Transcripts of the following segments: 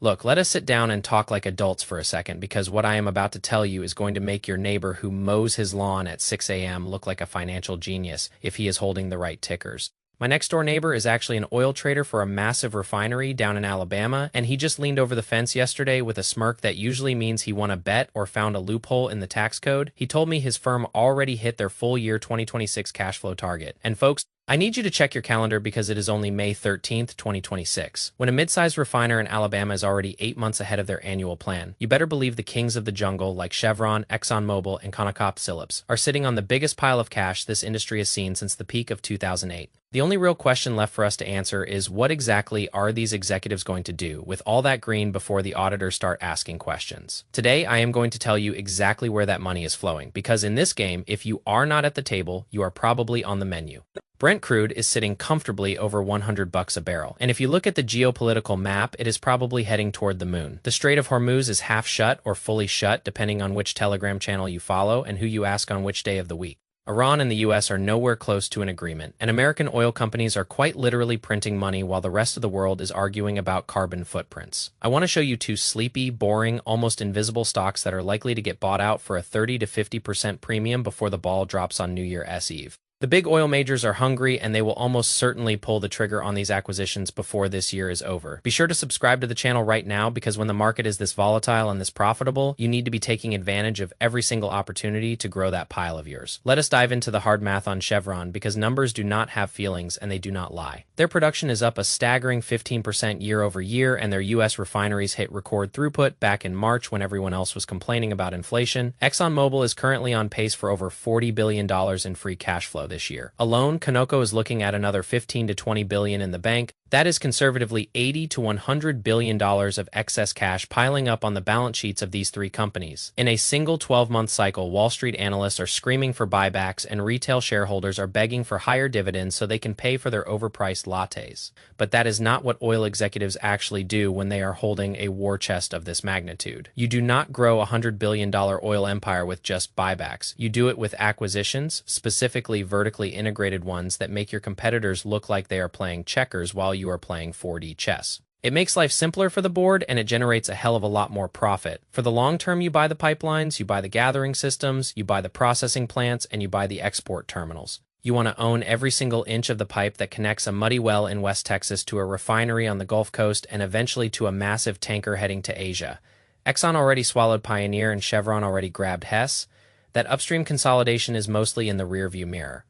Look, let us sit down and talk like adults for a second because what I am about to tell you is going to make your neighbor who mows his lawn at 6 a.m. look like a financial genius if he is holding the right tickers. My next door neighbor is actually an oil trader for a massive refinery down in Alabama, and he just leaned over the fence yesterday with a smirk that usually means he won a bet or found a loophole in the tax code. He told me his firm already hit their full year 2026 cash flow target. And folks, I need you to check your calendar because it is only May 13th, 2026. When a mid-sized refiner in Alabama is already 8 months ahead of their annual plan, you better believe the kings of the jungle like Chevron, ExxonMobil, and ConocoPhillips are sitting on the biggest pile of cash this industry has seen since the peak of 2008. The only real question left for us to answer is what exactly are these executives going to do with all that green before the auditors start asking questions? Today, I am going to tell you exactly where that money is flowing, because in this game, if you are not at the table, you are probably on the menu. Brent crude is sitting comfortably over $100 a barrel, and if you look at the geopolitical map, it is probably heading toward the moon. The Strait of Hormuz is half shut or fully shut depending on which Telegram channel you follow and who you ask on which day of the week. Iran and the US are nowhere close to an agreement, and American oil companies are quite literally printing money while the rest of the world is arguing about carbon footprints. I want to show you two sleepy, boring, almost invisible stocks that are likely to get bought out for a 30 to 50% premium before the ball drops on New Year's Eve. The big oil majors are hungry, and they will almost certainly pull the trigger on these acquisitions before this year is over. Be sure to subscribe to the channel right now because when the market is this volatile and this profitable, you need to be taking advantage of every single opportunity to grow that pile of yours. Let us dive into the hard math on Chevron because numbers do not have feelings and they do not lie. Their production is up a staggering 15% year over year, and their US refineries hit record throughput back in March when everyone else was complaining about inflation. ExxonMobil is currently on pace for over $40 billion in free cash flow this year. Alone, Conoco is looking at another 15 to 20 billion in the bank. That is conservatively $80 to $100 billion of excess cash piling up on the balance sheets of these three companies. In a single 12-month cycle, Wall Street analysts are screaming for buybacks and retail shareholders are begging for higher dividends so they can pay for their overpriced lattes. But that is not what oil executives actually do when they are holding a war chest of this magnitude. You do not grow a $100 billion oil empire with just buybacks. You do it with acquisitions, specifically vertically integrated ones that make your competitors look like they are playing checkers while you are playing 4D chess. It makes life simpler for the board, and it generates a hell of a lot more profit. For the long term, you buy the pipelines, you buy the gathering systems, you buy the processing plants, and you buy the export terminals. You want to own every single inch of the pipe that connects a muddy well in West Texas to a refinery on the Gulf Coast and eventually to a massive tanker heading to Asia. Exxon already swallowed Pioneer and Chevron already grabbed Hess. That upstream consolidation is mostly in the rearview mirror.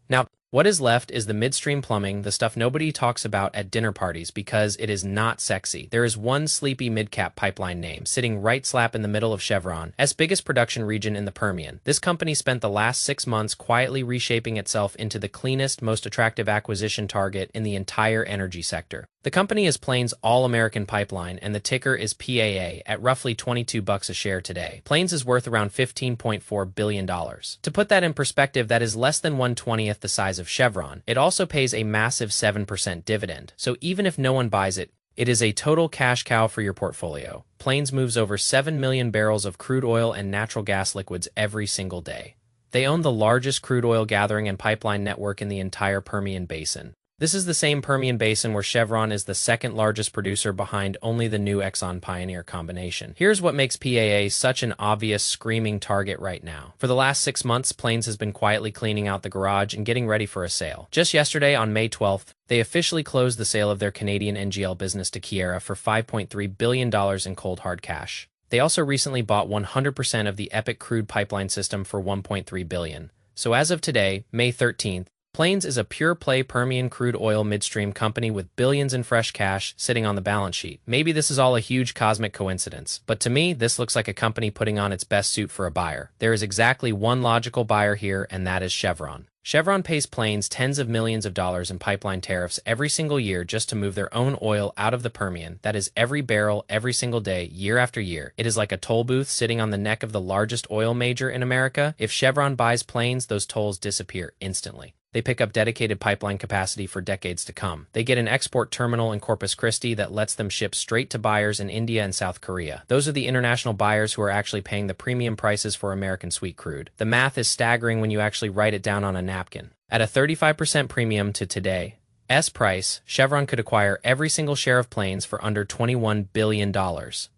Now, what is left is the midstream plumbing, the stuff nobody talks about at dinner parties because it is not sexy. There is one sleepy mid-cap pipeline name sitting right slap in the middle of Chevron's biggest production region in the Permian. This company spent the last 6 months quietly reshaping itself into the cleanest, most attractive acquisition target in the entire energy sector. The company is Plains All-American Pipeline, and the ticker is PAA at roughly $22 a share today. Plains is worth around $15.4 billion. To put that in perspective, that is less than 1/20th the size of Chevron. It also pays a massive 7% dividend. So even if no one buys it, it is a total cash cow for your portfolio. Plains moves over 7 million barrels of crude oil and natural gas liquids every single day. They own the largest crude oil gathering and pipeline network in the entire Permian Basin. This is the same Permian Basin where Chevron is the second largest producer behind only the new Exxon Pioneer combination. Here's what makes PAA such an obvious screaming target right now. For the last 6 months, Plains has been quietly cleaning out the garage and getting ready for a sale. Just yesterday, on May 12th, they officially closed the sale of their Canadian NGL business to Keyera for $5.3 billion in cold hard cash. They also recently bought 100% of the EPIC crude pipeline system for $1.3 billion. So as of today, May 13th, Plains is a pure-play Permian crude oil midstream company with billions in fresh cash sitting on the balance sheet. Maybe this is all a huge cosmic coincidence, but to me, this looks like a company putting on its best suit for a buyer. There is exactly one logical buyer here, and that is Chevron. Chevron pays Plains tens of millions of dollars in pipeline tariffs every single year just to move their own oil out of the Permian. That is every barrel, every single day, year after year. It is like a toll booth sitting on the neck of the largest oil major in America. If Chevron buys Plains, those tolls disappear instantly. They pick up dedicated pipeline capacity for decades to come. They get an export terminal in Corpus Christi that lets them ship straight to buyers in India and South Korea. Those are the international buyers who are actually paying the premium prices for American sweet crude. The math is staggering when you actually write it down on a napkin. At a 35% premium to today, S price, Chevron could acquire every single share of Plains for under $21 billion.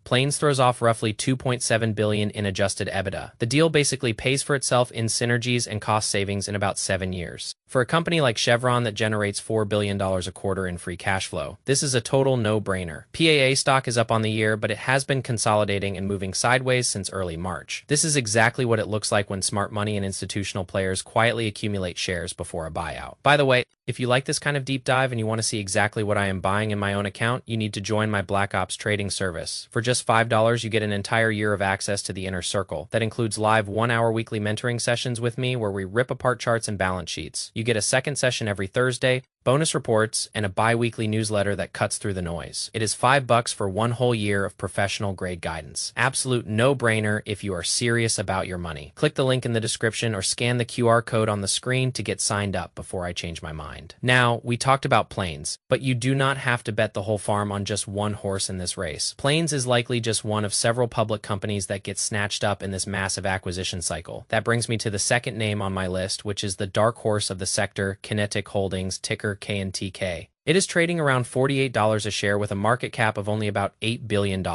Plains throws off roughly $2.7 billion in adjusted EBITDA. The deal basically pays for itself in synergies and cost savings in about 7 years. For a company like Chevron that generates $4 billion a quarter in free cash flow, this is a total no-brainer. PAA stock is up on the year, but it has been consolidating and moving sideways since early March. This is exactly what it looks like when smart money and institutional players quietly accumulate shares before a buyout. By the way, if you like this kind of deep dive and you want to see exactly what I am buying in my own account, you need to join my Black Ops trading service. For just $5, you get an entire year of access to the inner circle. That includes live 1-hour weekly mentoring sessions with me where we rip apart charts and balance sheets. You get a second session every Thursday, bonus reports, and a bi-weekly newsletter that cuts through the noise. It is $5 for 1 whole year of professional grade guidance. Absolute no-brainer if you are serious about your money. Click the link in the description or scan the QR code on the screen to get signed up before I change my mind. Now, we talked about Plains, but you do not have to bet the whole farm on just one horse in this race. Plains is likely just one of several public companies that get snatched up in this massive acquisition cycle. That brings me to the second name on my list, which is the dark horse of the sector, KNTK Holdings, ticker KNTK. It is trading around $48 a share with a market cap of only about $8 billion.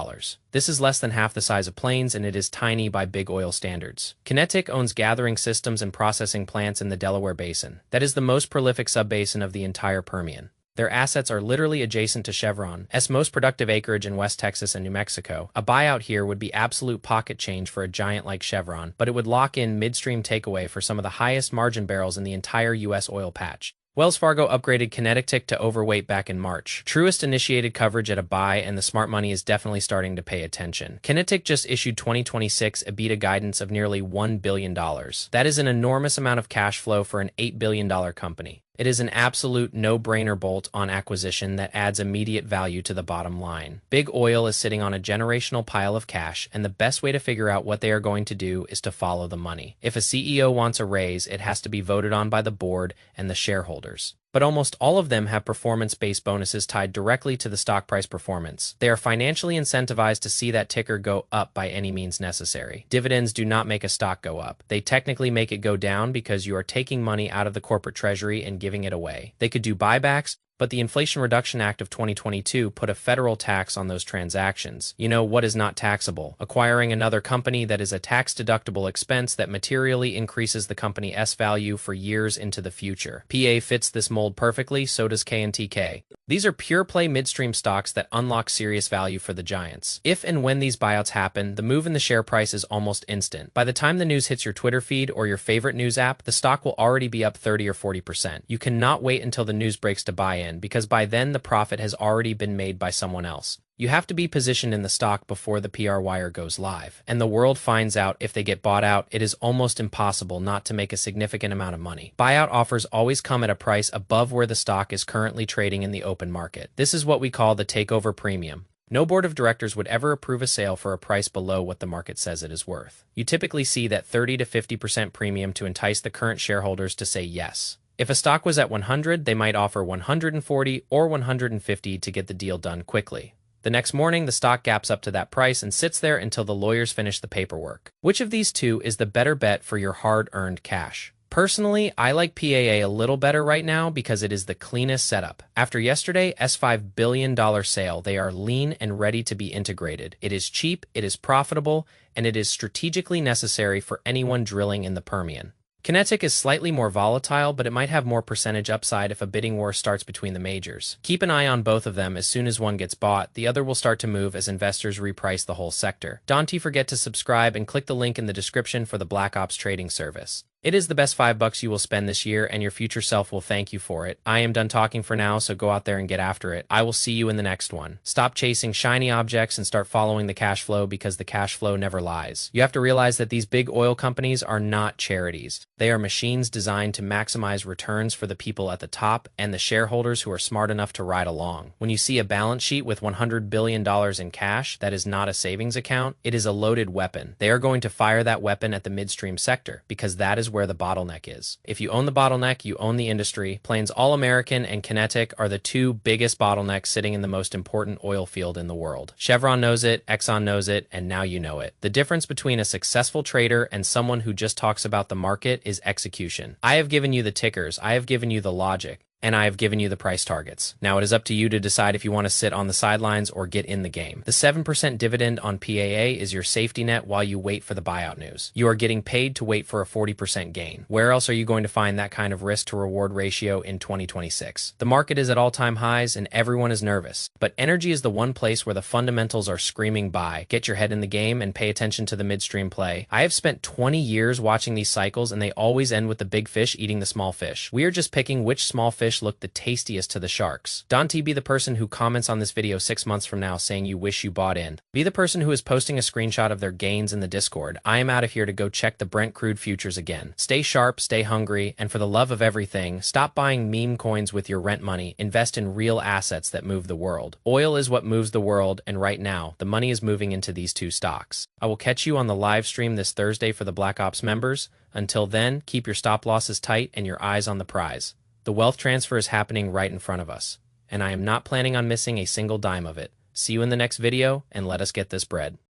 This is less than half the size of Plains, and it is tiny by big oil standards. KNTK owns gathering systems and processing plants in the Delaware Basin. That is the most prolific subbasin of the entire Permian. Their assets are literally adjacent to Chevron's most productive acreage in West Texas and New Mexico. A buyout here would be absolute pocket change for a giant like Chevron, but it would lock in midstream takeaway for some of the highest margin barrels in the entire U.S. oil patch. Wells Fargo upgraded KNTK to overweight back in March. Truist initiated coverage at a buy, and the smart money is definitely starting to pay attention. KNTK just issued 2026 EBITDA guidance of nearly $1 billion. That is an enormous amount of cash flow for an $8 billion company. It is an absolute no-brainer bolt-on acquisition that adds immediate value to the bottom line. Big Oil is sitting on a generational pile of cash, and the best way to figure out what they are going to do is to follow the money. If a CEO wants a raise, it has to be voted on by the board and the shareholders. But almost all of them have performance-based bonuses tied directly to the stock price performance. They are financially incentivized to see that ticker go up by any means necessary. Dividends do not make a stock go up. They technically make it go down because you are taking money out of the corporate treasury and giving it away. They could do buybacks, but the Inflation Reduction Act of 2022 put a federal tax on those transactions. You know what is not taxable? Acquiring another company that is a tax-deductible expense that materially increases the company's value for years into the future. PA fits this mold perfectly, so does KNTK. These are pure-play midstream stocks that unlock serious value for the giants. If and when these buyouts happen, the move in the share price is almost instant. By the time the news hits your Twitter feed or your favorite news app, the stock will already be up 30 or 40%. You cannot wait until the news breaks to buy in, because by then the profit has already been made by someone else. You have to be positioned in the stock before the PR wire goes live, and the world finds out if they get bought out. It is almost impossible not to make a significant amount of money. Buyout offers always come at a price above where the stock is currently trading in the open market. This is what we call the takeover premium. No board of directors would ever approve a sale for a price below what the market says it is worth. You typically see that 30 to 50% premium to entice the current shareholders to say yes. If a stock was at 100, they might offer 140 or 150 to get the deal done quickly. The next morning, the stock gaps up to that price and sits there until the lawyers finish the paperwork. Which of these two is the better bet for your hard-earned cash? Personally, I like PAA a little better right now because it is the cleanest setup. After yesterday's $5 billion sale, they are lean and ready to be integrated. It is cheap, it is profitable, and it is strategically necessary for anyone drilling in the Permian. KNTK is slightly more volatile, but it might have more percentage upside if a bidding war starts between the majors. Keep an eye on both of them. As soon as one gets bought, the other will start to move as investors reprice the whole sector. Don't forget to subscribe and click the link in the description for the Black Ops trading service. It is the best $5 you will spend this year, and your future self will thank you for it. I am done talking for now, so go out there and get after it. I will see you in the next one. Stop chasing shiny objects and start following the cash flow, because the cash flow never lies. You have to realize that these big oil companies are not charities. They are machines designed to maximize returns for the people at the top and the shareholders who are smart enough to ride along. When you see a balance sheet with $100 billion in cash, that is not a savings account. It is a loaded weapon. They are going to fire that weapon at the midstream sector, because that is where the bottleneck is. If you own the bottleneck, you own the industry. Plains All-American and KNTK are the two biggest bottlenecks sitting in the most important oil field in the world. Chevron knows it, Exxon knows it, and now you know it. The difference between a successful trader and someone who just talks about the market is execution. I have given you the tickers. I have given you the logic. and I have given you the price targets. Now it is up to you to decide if you want to sit on the sidelines or get in the game. The 7% dividend on PAA is your safety net while you wait for the buyout news. You are getting paid to wait for a 40% gain. Where else are you going to find that kind of risk to reward ratio in 2026? The market is at all-time highs and everyone is nervous, but energy is the one place where the fundamentals are screaming buy. Get your head in the game and pay attention to the midstream play. I have spent 20 years watching these cycles and they always end with the big fish eating the small fish. We are just picking which small fish look the tastiest to the sharks. Don't be the person who comments on this video 6 months from now saying you wish you bought in. Be the person who is posting a screenshot of their gains in the Discord. I am out of here to go check the Brent crude futures again. Stay sharp, stay hungry, and for the love of everything, stop buying meme coins with your rent money. Invest in real assets that move the world. Oil is what moves the world, and right now, the money is moving into these two stocks. I will catch you on the live stream this Thursday for the Black Ops members. Until then, keep your stop losses tight and your eyes on the prize. The wealth transfer is happening right in front of us, and I am not planning on missing a single dime of it. See you in the next video, and let us get this bread.